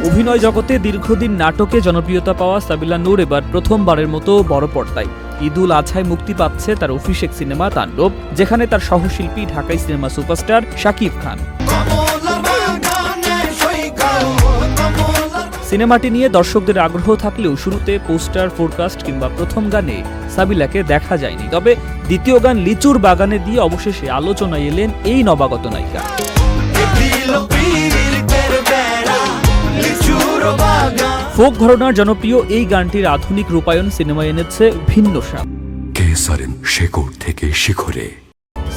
অভিনয় জগতে দীর্ঘদিন নাটকে জনপ্রিয়তা পাওয়া সাবিলা নূর এবার প্রথমবারের মতো বড় পর্দায়। ঈদুল আজহায় মুক্তি পাচ্ছে তার অভিষেক সিনেমা তাণ্ডব, যেখানে তার সহশিল্পী ঢাকাই সিনেমা সুপারস্টার শাকিব খান। সিনেমাটি নিয়ে দর্শকদের আগ্রহ থাকলেও শুরুতে পোস্টার, ফোরকাস্ট কিংবা প্রথম গানে সাবিলাকে দেখা যায়নি। তবে দ্বিতীয় গান লিচুর বাগানে দিয়ে অবশেষে আলোচনায় এলেন এই নবাগত নায়িকা। ফোক ঘরানার জনপ্রিয় এই গানটির আধুনিক রূপায়ণ সিনেমায় এনেছে ভিন্ন স্বাদ। শেকড় থেকে শিখরে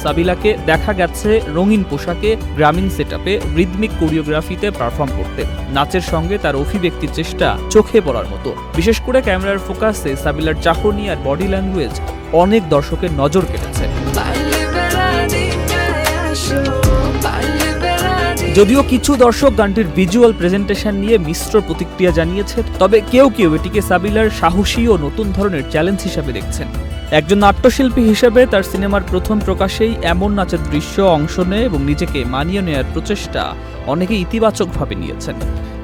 সাবিলাকে দেখা গেছে রঙিন পোশাকে, গ্রামীণ সেটআপে, রিদমিক কোরিওগ্রাফিতে পারফর্ম করতে। নাচের সঙ্গে তার অভিব্যক্তির চেষ্টা চোখে পড়ার মতো। বিশেষ করে ক্যামেরার ফোকাসে সাবিলার চাহনি আর বডি ল্যাঙ্গুয়েজ অনেক দর্শকের নজর কেড়েছে। যদিও কিছু দর্শক গানটির ভিজুয়াল প্রেজেন্টেশন নিয়ে মিশ্র প্রতিক্রিয়া জানিয়েছে, তবে কেউ কেউ এটিকে সাবিলার সাহসী ও নতুন ধরনের চ্যালেঞ্জ হিসেবে দেখছেন। একজন নাট্যশিল্পী হিসেবে তার সিনেমার প্রথম প্রকাশেই এমন নাচের দৃশ্য অংশ নেয় এবং নিজেকে মানিয়ে নেওয়ার প্রচেষ্টা অনেকে ইতিবাচকভাবে নিয়েছেন।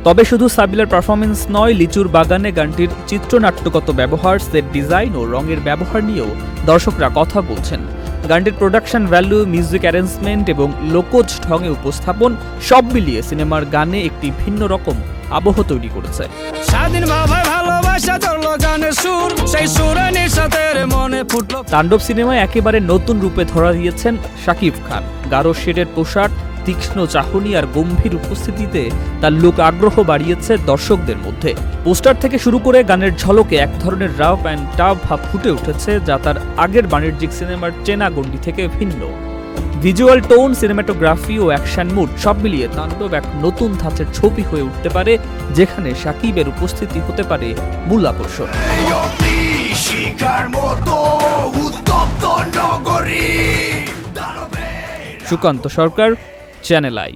তবে শুধু সাবিলার পারফরমেন্স নয়, লিচুর বাগানে গানটির চিত্রনাট্যগত ব্যবহার, সেট ডিজাইন ও রঙের ব্যবহার নিয়েও দর্শকরা কথা বলছেন। গানটির প্রোডাকশন ভ্যালু, মিউজিক অ্যারেঞ্জমেন্ট এবং লোকজ ঢঙে উপস্থাপন সব মিলিয়ে সিনেমার গানে একটি ভিন্ন রকম আবহ তৈরি করেছে। তাণ্ডব সিনেমায় একেবারে নতুন রূপে ধরা দিয়েছেন শাকিব খান। গাঢ় শেডের পোশাক, তীক্ষ্ণ চাহনি আর গম্ভীর উপস্থিতিতে তার লুক আগ্রহ বাড়িয়েছে দর্শকদের মধ্যে। পোস্টার থেকে শুরু করে গানের ঝলকে এক ধরনের রাফ অ্যান্ড টাফ ভাব ফুটে উঠেছে, যা তার আগের বাণিজ্যিক সিনেমার চেনা গণ্ডি থেকে ভিন্ন। ভিজুয়াল টোন, সিনেমাটোগ্রাফি ও অ্যাকশন মুড সব মিলিয়ে তাণ্ডব এক নতুন ধাঁচের ছবি হয়ে উঠতে পারে, যেখানে শাকিবের উপস্থিতি হতে পারে মূল আকর্ষণ। সুকান্ত সরকার, চ্যানেল আই।